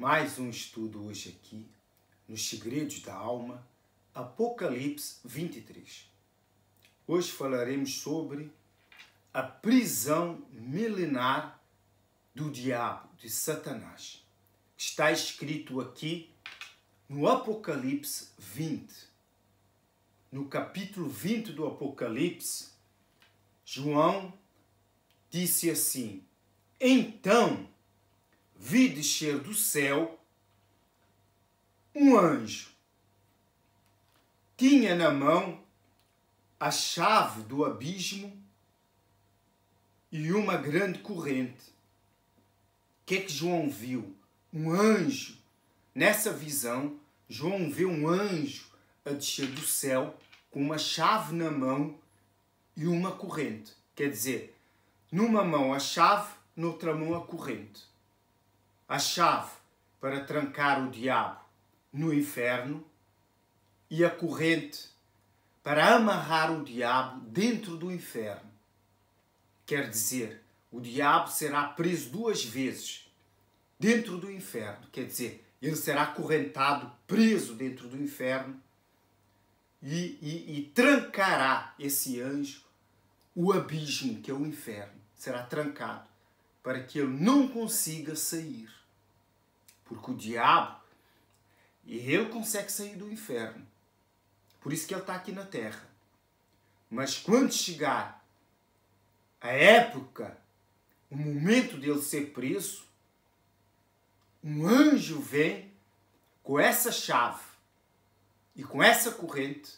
Mais um estudo hoje aqui, nos segredos da alma, Apocalipse 23. Hoje falaremos sobre a prisão milenar do diabo, de Satanás. Está escrito aqui no Apocalipse 20. No capítulo 20 do Apocalipse, João disse assim: Então vi descer do céu um anjo. Tinha na mão a chave do abismo e uma grande corrente. O que é que João viu? Um anjo. Nessa visão, João vê um anjo a descer do céu com uma chave na mão e uma corrente. Quer dizer, numa mão a chave, noutra mão a corrente. A chave para trancar o diabo no inferno e a corrente para amarrar o diabo dentro do inferno. Quer dizer, o diabo será preso 2 vezes dentro do inferno. Quer dizer, ele será acorrentado, preso dentro do inferno e trancará esse anjo o abismo, que é o inferno. Será trancado para que ele não consiga sair. Porque o diabo, ele consegue sair do inferno. Por isso que ele está aqui na terra. Mas quando chegar a época, o momento dele ser preso, um anjo vem com essa chave e com essa corrente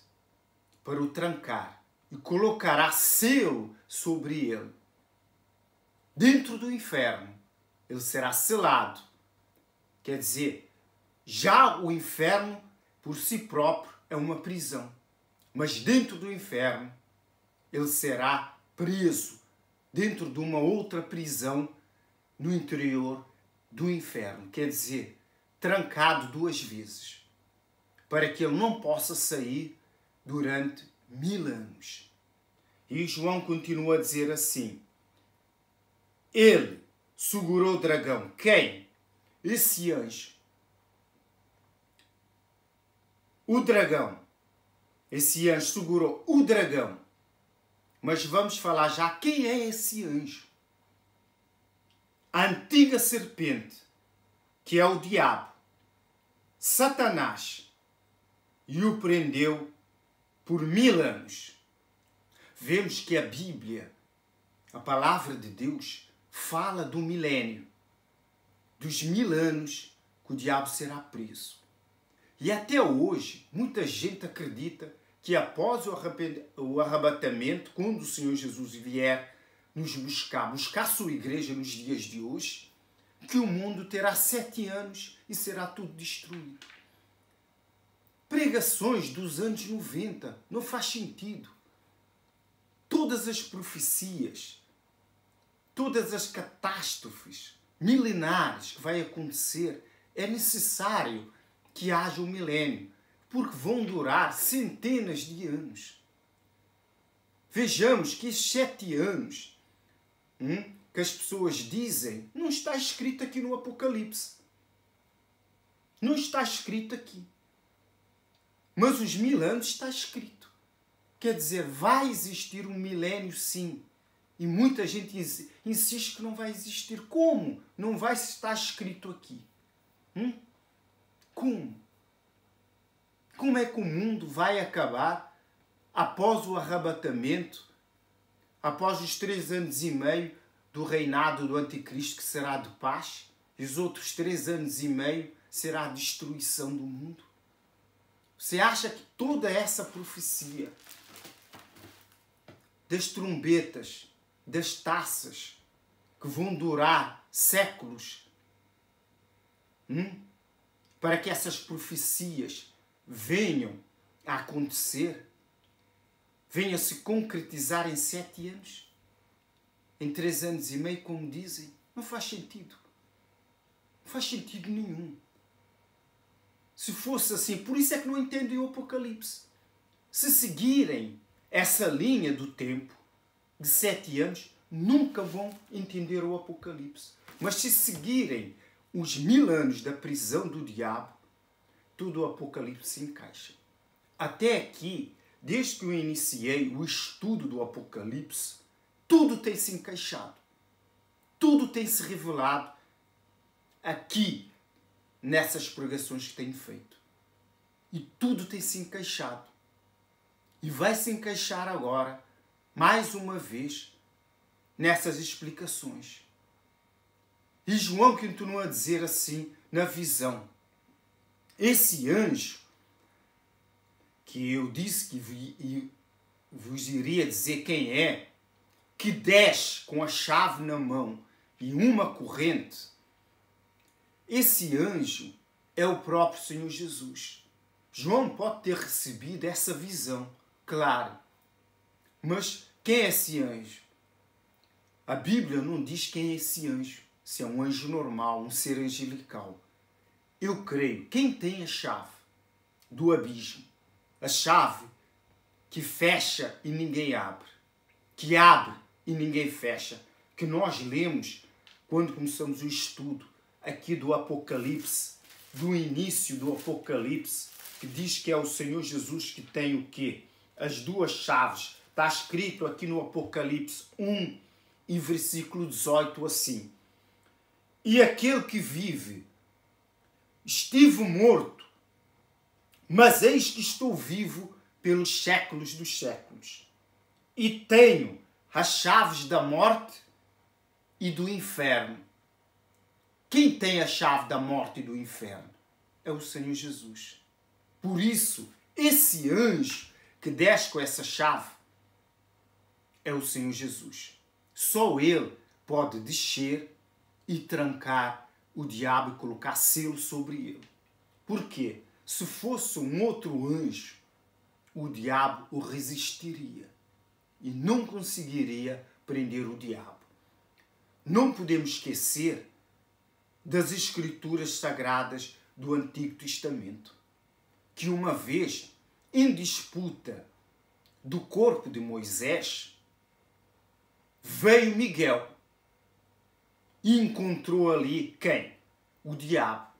para o trancar e colocará selo sobre ele. Dentro do inferno, ele será selado. Quer dizer, já o inferno, por si próprio, é uma prisão. Mas dentro do inferno, ele será preso dentro de uma outra prisão no interior do inferno. Quer dizer, trancado 2 vezes, para que ele não possa sair durante 1000 anos. E João continua a dizer assim: ele segurou o dragão. Quem? Esse anjo. O dragão. Esse anjo segurou o dragão. Mas vamos falar já quem é esse anjo. A antiga serpente, que é o diabo, Satanás, e o prendeu por 1000 anos. Vemos que a Bíblia, a palavra de Deus, fala do milênio, dos 1000 anos que o diabo será preso. E até hoje, muita gente acredita que após o arrebatamento, quando o Senhor Jesus vier nos buscar sua igreja nos dias de hoje, que o mundo terá 7 anos e será tudo destruído. Pregações dos anos 90 não faz sentido. Todas as profecias, todas as catástrofes milenares que vai acontecer, é necessário que haja um milênio, porque vão durar centenas de anos. Vejamos que esses 7 anos que as pessoas dizem, não está escrito aqui no Apocalipse. Não está escrito aqui. Mas os 1000 anos está escrito. Quer dizer, vai existir um milênio, sim. E muita gente insiste que não vai existir. Como? Não vai estar escrito aqui. Como? Como é que o mundo vai acabar após o arrebatamento, após os 3 anos e meio do reinado do anticristo, que será de paz, e os outros 3 anos e meio será a destruição do mundo? Você acha que toda essa profecia das trombetas, das taças, que vão durar séculos, para que essas profecias venham a acontecer, venham a se concretizar em 7 anos, em 3 anos e meio, como dizem? Não faz sentido. Não faz sentido nenhum. Se fosse assim, por isso é que não entendem o Apocalipse. Se seguirem essa linha do tempo de 7 anos, nunca vão entender o Apocalipse. Mas se seguirem os 1000 anos da prisão do diabo, tudo o Apocalipse se encaixa. Até aqui, desde que eu iniciei o estudo do Apocalipse, tudo tem se encaixado. Tudo tem se revelado aqui, nessas pregações que tenho feito. E tudo tem se encaixado. E vai se encaixar agora, mais uma vez, nessas explicações. E João continua a dizer assim, na visão: esse anjo, que eu disse que vos iria dizer quem é, que desce com a chave na mão e uma corrente, esse anjo é o próprio Senhor Jesus. João pode ter recebido essa visão, claro. Mas quem é esse anjo? A Bíblia não diz quem é esse anjo. Se é um anjo normal, um ser angelical. Eu creio, quem tem a chave do abismo, a chave que fecha e ninguém abre, que abre e ninguém fecha, que nós lemos quando começamos o estudo aqui do Apocalipse, do início do Apocalipse, que diz que é o Senhor Jesus que tem o quê? As duas chaves. Está escrito aqui no Apocalipse 1 e versículo 18 assim: e aquele que vive, estive morto, mas eis que estou vivo pelos séculos dos séculos, e tenho as chaves da morte e do inferno. Quem tem a chave da morte e do inferno? É o Senhor Jesus. Por isso, esse anjo que desce com essa chave é o Senhor Jesus. Só Ele pode descer e trancar o diabo e colocar selo sobre ele. Por quê? Se fosse um outro anjo, o diabo o resistiria e não conseguiria prender o diabo. Não podemos esquecer das Escrituras Sagradas do Antigo Testamento, que uma vez, em disputa do corpo de Moisés, veio Miguel e encontrou ali quem? O diabo.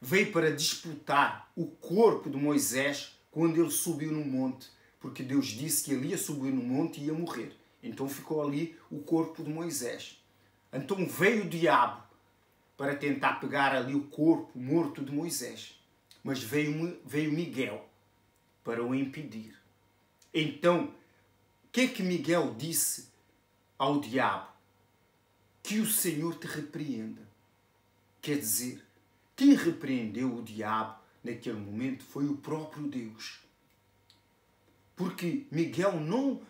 Veio para disputar o corpo de Moisés quando ele subiu no monte, porque Deus disse que ele ia subir no monte e ia morrer. Então ficou ali o corpo de Moisés. Então veio o diabo para tentar pegar ali o corpo morto de Moisés. Mas veio Miguel para o impedir. Então, o que Miguel disse ao diabo? Que o Senhor te repreenda. Quer dizer, quem repreendeu o diabo naquele momento foi o próprio Deus. Porque Miguel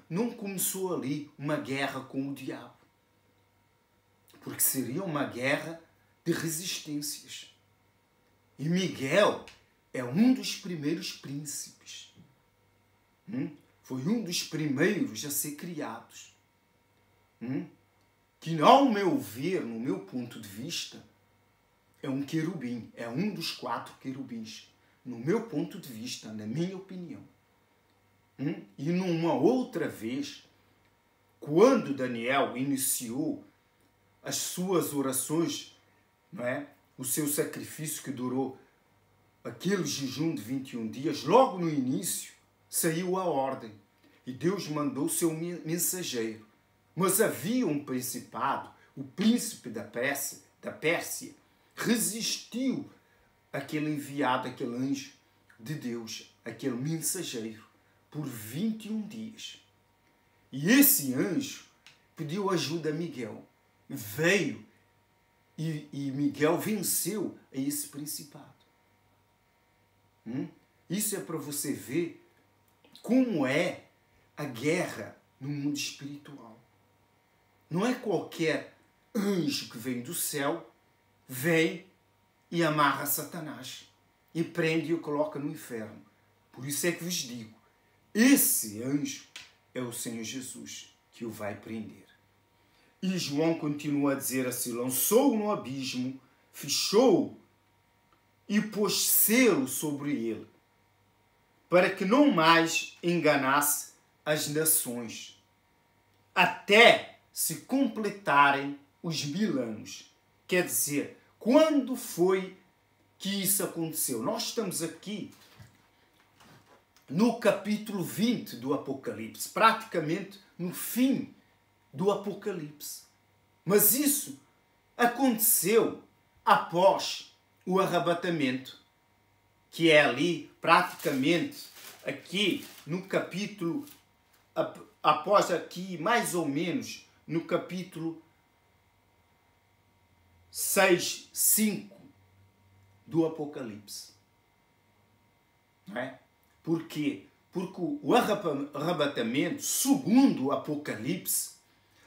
não começou ali uma guerra com o diabo. Porque seria uma guerra de resistências. E Miguel é um dos primeiros príncipes. Foi um dos primeiros a ser criados. Que, ao meu ver, no meu ponto de vista, é um querubim, é um dos 4 querubins. No meu ponto de vista, na minha opinião. E numa outra vez, quando Daniel iniciou as suas orações, não é? O seu sacrifício que durou aquele jejum de 21 dias, logo no início saiu a ordem e Deus mandou seu mensageiro. Mas havia um principado, o príncipe da Pérsia, resistiu àquele enviado, aquele anjo de Deus, aquele mensageiro, por 21 dias. E esse anjo pediu ajuda a Miguel. Veio e Miguel venceu a esse principado. Isso é para você ver como é a guerra no mundo espiritual. Não é qualquer anjo que vem do céu, vem e amarra Satanás e prende e o coloca no inferno. Por isso é que vos digo, esse anjo é o Senhor Jesus que o vai prender. E João continua a dizer assim: lançou-o no abismo, fechou-o e pôs selo sobre ele, para que não mais enganasse as nações, até se completarem os 1000 anos. Quer dizer, quando foi que isso aconteceu? Nós estamos aqui no capítulo 20 do Apocalipse, praticamente no fim do Apocalipse. Mas isso aconteceu após o arrebatamento, que é ali praticamente aqui no capítulo, após aqui mais ou menos no capítulo 6, 5 do Apocalipse. Não é? Por quê? Porque o arrebatamento, segundo o Apocalipse,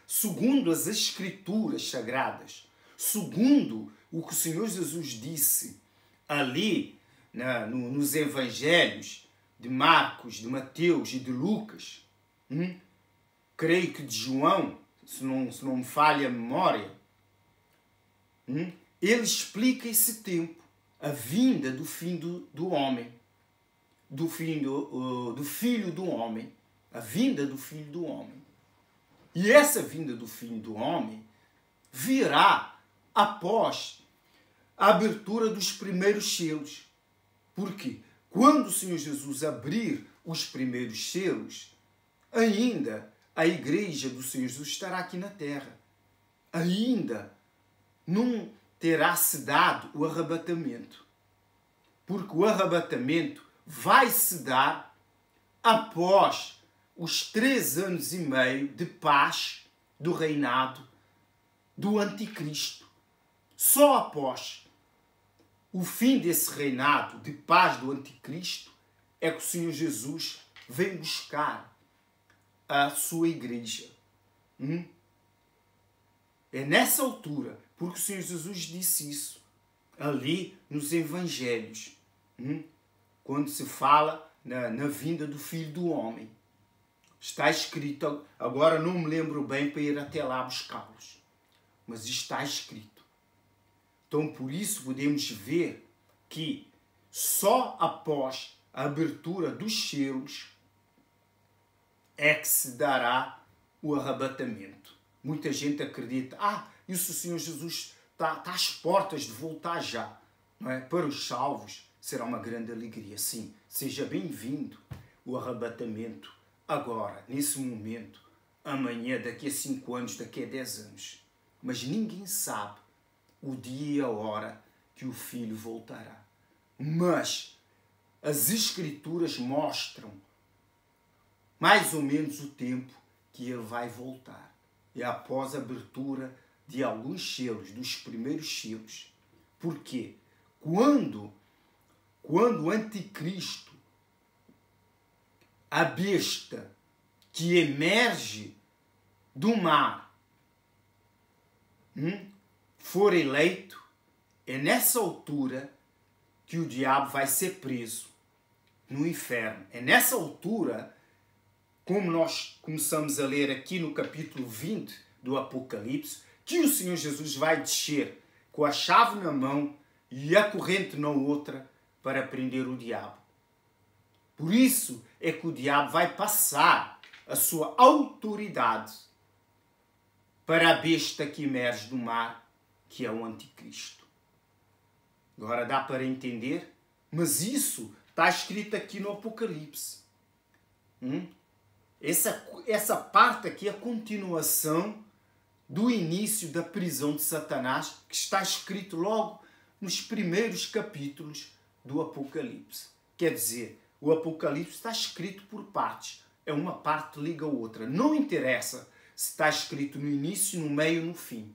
segundo as Escrituras Sagradas, segundo o que o Senhor Jesus disse ali nos Evangelhos de Marcos, de Mateus e de Lucas, creio que de João, se não me falha a memória, ele explica esse tempo, a vinda do fim do homem, do Filho do Homem, a vinda do Filho do Homem. E essa vinda do Filho do Homem virá após a abertura dos primeiros selos. Porque quando o Senhor Jesus abrir os primeiros selos, ainda a igreja do Senhor Jesus estará aqui na terra. Ainda não terá se dado o arrebatamento. Porque o arrebatamento vai se dar após os 3 anos e meio de paz do reinado do Anticristo. Só após o fim desse reinado de paz do Anticristo é que o Senhor Jesus vem buscar a sua igreja. É nessa altura, porque o Senhor Jesus disse isso ali nos Evangelhos, quando se fala na vinda do Filho do Homem. Está escrito, agora não me lembro bem para ir até lá buscá-los, mas está escrito. Então, por isso, podemos ver que só após a abertura dos selos é que se dará o arrebatamento. Muita gente acredita, isso o Senhor Jesus está às portas de voltar já. Não é? Para os salvos será uma grande alegria. Sim, seja bem-vindo o arrebatamento agora, nesse momento, amanhã, daqui a 5 anos, daqui a 10 anos. Mas ninguém sabe o dia e a hora que o Filho voltará. Mas as Escrituras mostram mais ou menos o tempo que ele vai voltar. É após a abertura de alguns selos, dos primeiros selos. Por quê? Quando o Anticristo, a besta que emerge do mar, for eleito, é nessa altura que o diabo vai ser preso no inferno. É nessa altura, como nós começamos a ler aqui no capítulo 20 do Apocalipse, que o Senhor Jesus vai descer com a chave na mão e a corrente na outra para prender o diabo. Por isso é que o diabo vai passar a sua autoridade para a besta que emerge do mar, que é o Anticristo. Agora dá para entender? Mas isso está escrito aqui no Apocalipse. Essa parte aqui é a continuação do início da prisão de Satanás, que está escrito logo nos primeiros capítulos do Apocalipse. Quer dizer, o Apocalipse está escrito por partes. É uma parte liga a outra. Não interessa se está escrito no início, no meio, no fim.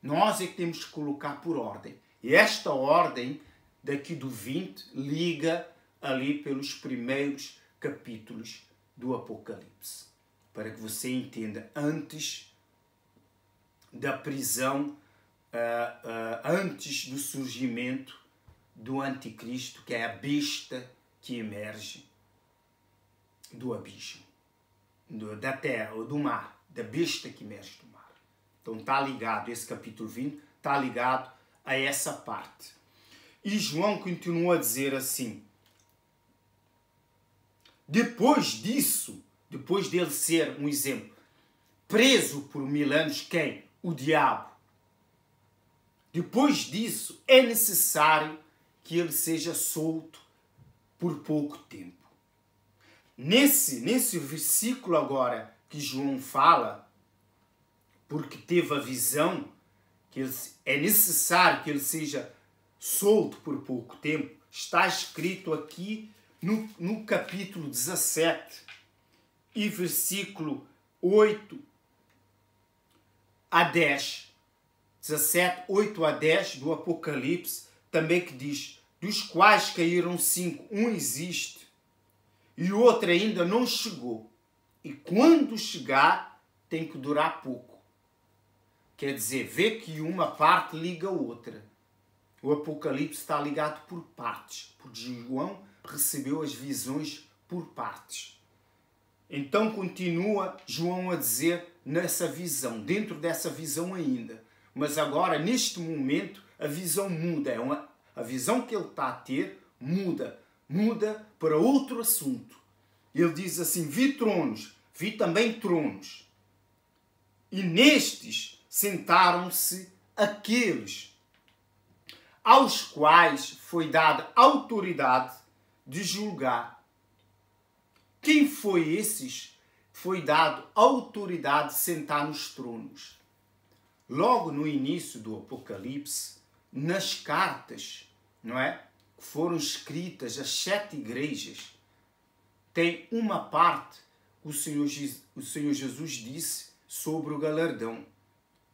Nós é que temos que colocar por ordem. E esta ordem, daqui do 20, liga ali pelos primeiros capítulos do Apocalipse. Para que você entenda, antes da prisão, antes do surgimento do Anticristo, que é a besta que emerge do abismo, da terra, ou do mar, da besta que emerge do mar. Então está ligado, esse capítulo 20 está ligado a essa parte. E João continua a dizer assim, depois disso, depois dele ser, um exemplo, preso por 1000 anos, quem? O diabo. Depois disso, é necessário que ele seja solto por pouco tempo. Nesse versículo agora que João fala, porque teve a visão, que é necessário que ele seja solto por pouco tempo, está escrito aqui no capítulo 17 e versículo 8 a 10. 17, 8 a 10 do Apocalipse, também que diz, dos quais caíram 5, um existe e o outro ainda não chegou. E quando chegar, tem que durar pouco. Quer dizer, vê que uma parte liga a outra. O Apocalipse está ligado por partes, porque João recebeu as visões por partes. Então continua João a dizer nessa visão, dentro dessa visão ainda. Mas agora, neste momento, a visão muda. A visão que ele está a ter muda para outro assunto. Ele diz assim, vi tronos, vi também tronos. E nestes sentaram-se aqueles aos quais foi dada autoridade de julgar. Quem foi esses? Foi dado autoridade de sentar nos tronos. Logo no início do Apocalipse, nas cartas, não é? Que foram escritas às 7 igrejas, tem uma parte que o Senhor Jesus disse sobre o galardão.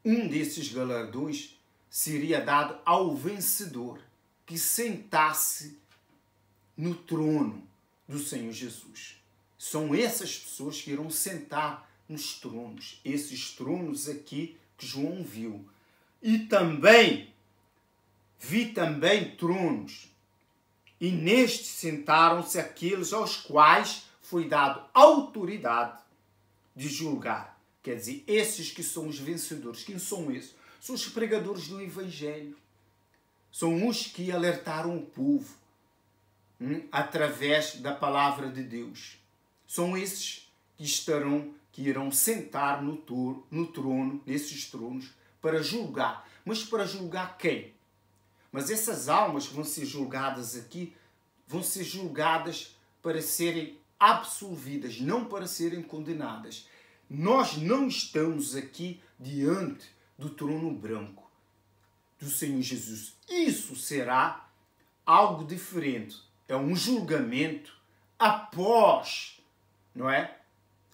Um desses galardões seria dado ao vencedor que sentasse no trono do Senhor Jesus. São essas pessoas que irão sentar nos tronos, esses tronos aqui que João viu. E também, vi também tronos, e nestes sentaram-se aqueles aos quais foi dado autoridade de julgar. Quer dizer, esses que são os vencedores. Quem são esses? São os pregadores do Evangelho. São os que alertaram o povo através da palavra de Deus. São esses que irão sentar no trono, nesses tronos, para julgar. Mas para julgar quem? Mas essas almas que vão ser julgadas aqui, vão ser julgadas para serem absolvidas, não para serem condenadas. Nós não estamos aqui diante do trono branco do Senhor Jesus. Isso será algo diferente. É um julgamento após, não é?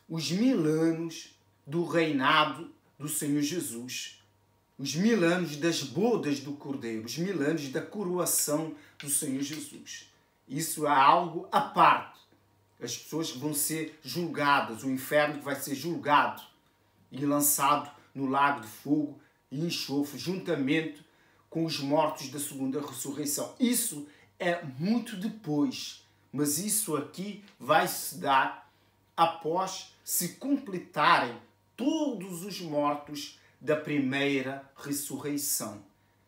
Os 1000 anos do reinado do Senhor Jesus. Os 1000 anos das bodas do Cordeiro, os 1000 anos da coroação do Senhor Jesus. Isso é algo à parte. As pessoas que vão ser julgadas, o inferno que vai ser julgado e lançado no lago de fogo e enxofre, juntamente com os mortos da segunda ressurreição. Isso é muito depois, mas isso aqui vai se dar após se completarem todos os mortos da primeira ressurreição.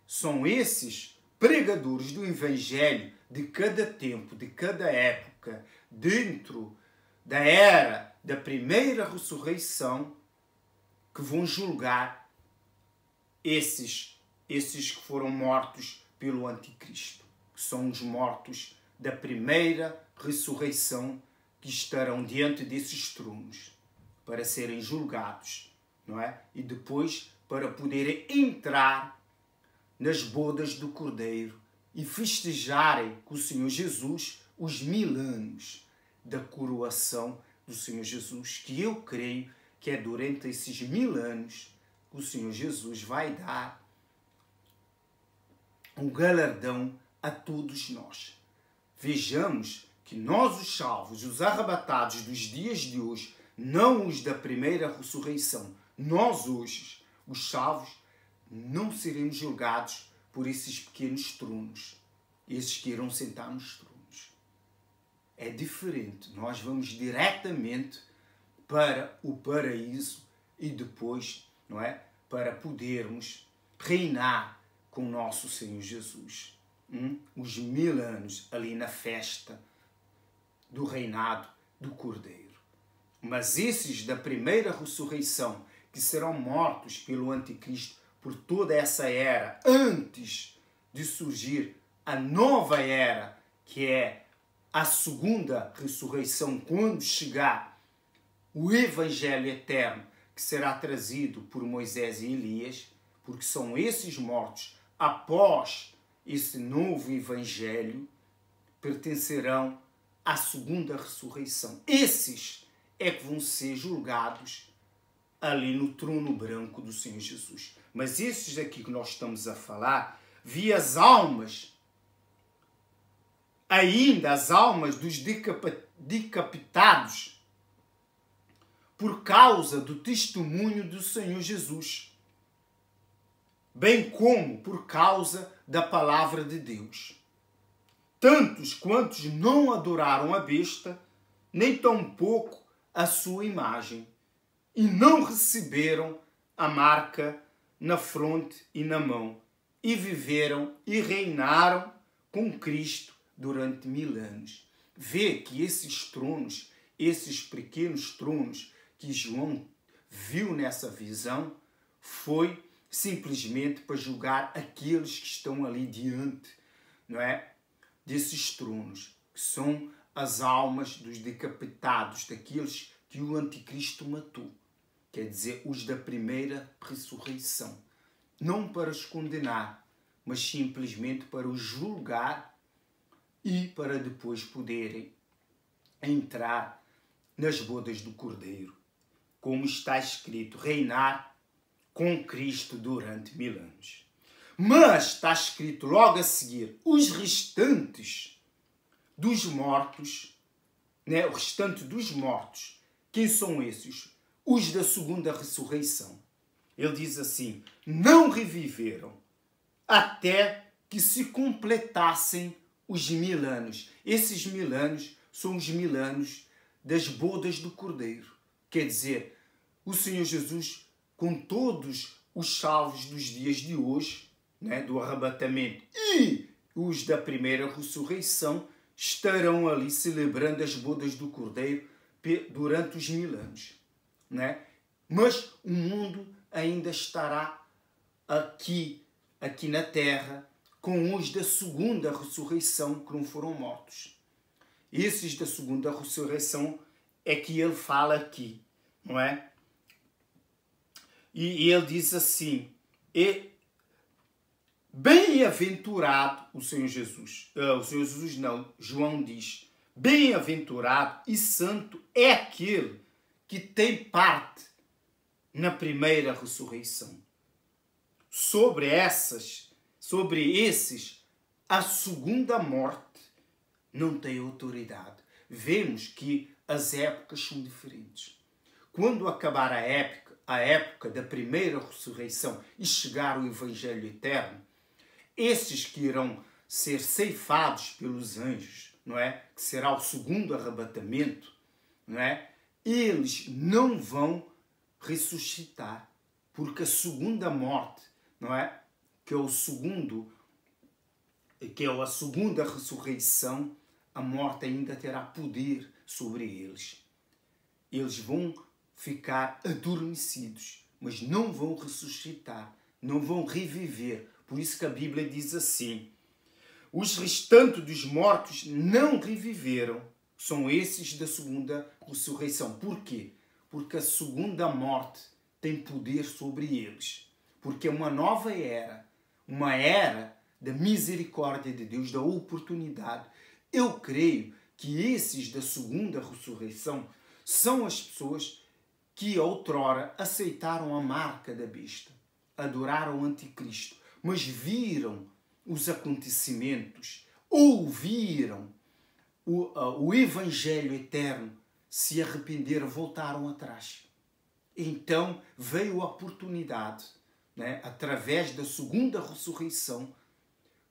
São esses pregadores do Evangelho de cada tempo, de cada época, dentro da era da primeira ressurreição, que vão julgar esses que foram mortos pelo Anticristo. Que são os mortos da primeira ressurreição que estarão diante desses tronos para serem julgados, não é? E depois para poderem entrar nas bodas do Cordeiro e festejarem com o Senhor Jesus os 1000 anos da coroação do Senhor Jesus, que eu creio que é durante esses 1000 anos que o Senhor Jesus vai dar um galardão a todos nós. Vejamos que nós, os salvos, os arrebatados dos dias de hoje, não os da primeira ressurreição, nós hoje, os salvos, não seremos julgados por esses pequenos tronos, esses que irão sentar nos tronos. É diferente. Nós vamos diretamente para o paraíso e depois, não é, para podermos reinar com o nosso Senhor Jesus. Os 1000 anos ali na festa do reinado do Cordeiro. Mas esses da primeira ressurreição, que serão mortos pelo Anticristo por toda essa era, antes de surgir a nova era, que é a segunda ressurreição, quando chegar o Evangelho eterno, que será trazido por Moisés e Elias, porque são esses mortos, após esse novo Evangelho, pertencerão à segunda ressurreição. Esses é que vão ser julgados ali no trono branco do Senhor Jesus. Mas esses aqui que nós estamos a falar, vi as almas, ainda as almas dos decapitados, por causa do testemunho do Senhor Jesus, bem como por causa da palavra de Deus. Tantos quantos não adoraram a besta, nem tampouco a sua imagem, e não receberam a marca na fronte e na mão, e viveram e reinaram com Cristo durante 1000 anos. Vê que esses tronos, esses pequenos tronos que João viu nessa visão, foi simplesmente para julgar aqueles que estão ali diante, não é, desses tronos, que são as almas dos decapitados, daqueles que o anticristo matou. Quer dizer, os da primeira ressurreição. Não para os condenar, mas simplesmente para os julgar e para depois poderem entrar nas bodas do Cordeiro. Como está escrito, reinar com Cristo durante 1000 anos. Mas está escrito logo a seguir, os restantes dos mortos, né? O restante dos mortos, quem são esses? Os da segunda ressurreição. Ele diz assim, não reviveram até que se completassem os 1000 anos. Esses 1000 anos são os 1000 anos das bodas do Cordeiro. Quer dizer, o Senhor Jesus, com todos os salvos dos dias de hoje, né, do arrebatamento, e os da primeira ressurreição, estarão ali celebrando as bodas do Cordeiro durante os 1000 anos. Né? Mas o mundo ainda estará aqui na terra, com os da segunda ressurreição que não foram mortos. Esses da segunda ressurreição é que ele fala aqui, não é? E ele diz assim, bem-aventurado o Senhor Jesus. O Senhor Jesus não, João diz, bem-aventurado e santo é aquele que tem parte na primeira ressurreição. Sobre esses, a segunda morte não tem autoridade. Vemos que as épocas são diferentes. Quando acabar a época da primeira ressurreição e chegar o Evangelho eterno, esses que irão ser ceifados pelos anjos, não é? Que será o segundo arrebatamento, não é? Eles não vão ressuscitar, porque a segunda morte, não é? Que é a segunda ressurreição, a morte ainda terá poder sobre eles. Eles vão ficar adormecidos, mas não vão ressuscitar, não vão reviver. Por isso que a Bíblia diz assim, os restantes dos mortos não reviveram, são esses da segunda ressurreição. Por quê? Porque a segunda morte tem poder sobre eles. Porque é uma nova era, uma era da misericórdia de Deus, da oportunidade. Eu creio que esses da segunda ressurreição são as pessoas que outrora aceitaram a marca da besta, adoraram o anticristo, mas viram os acontecimentos, ouviram o Evangelho eterno, se arrependeram, voltaram atrás. Então veio a oportunidade, né, através da segunda ressurreição,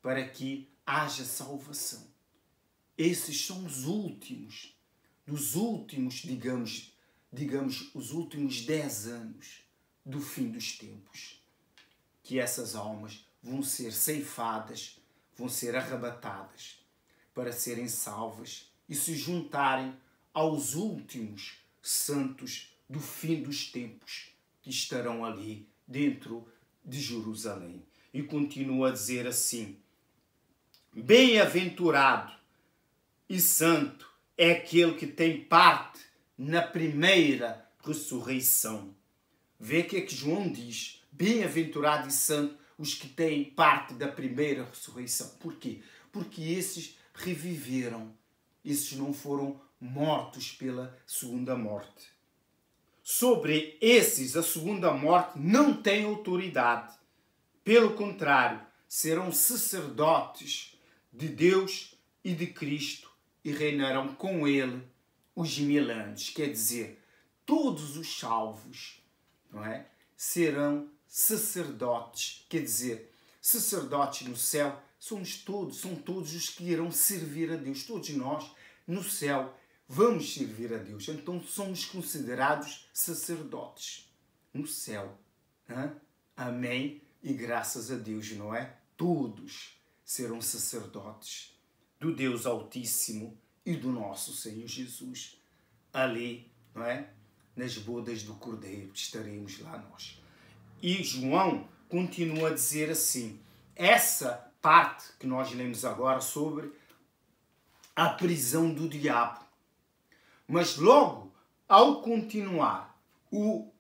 para que haja salvação. Esses são os últimos, digamos, os últimos 10 anos do fim dos tempos, que essas almas vão ser ceifadas, vão ser arrebatadas, para serem salvas e se juntarem aos últimos santos do fim dos tempos, que estarão ali dentro de Jerusalém. E continua a dizer assim: bem-aventurado e santo é aquele que tem parte na primeira ressurreição. Vê o que é que João diz? Bem-aventurado e santo os que têm parte da primeira ressurreição. Porquê? Porque esses reviveram. Esses não foram mortos pela segunda morte. Sobre esses, a segunda morte não tem autoridade. Pelo contrário, serão sacerdotes de Deus e de Cristo e reinarão com ele os 1000 anos. Quer dizer, todos os salvos, não é, serão sacerdotes. Quer dizer, sacerdotes no céu são todos os que irão servir a Deus. Todos nós, no céu, vamos servir a Deus. Então somos considerados sacerdotes no céu. Amém? E graças a Deus, não é? Todos serão sacerdotes do Deus Altíssimo e do nosso Senhor Jesus. Ali, não é? Nas bodas do Cordeiro estaremos lá nós. E João continua a dizer assim, essa parte que nós lemos agora sobre a prisão do diabo. Mas logo, ao continuar, o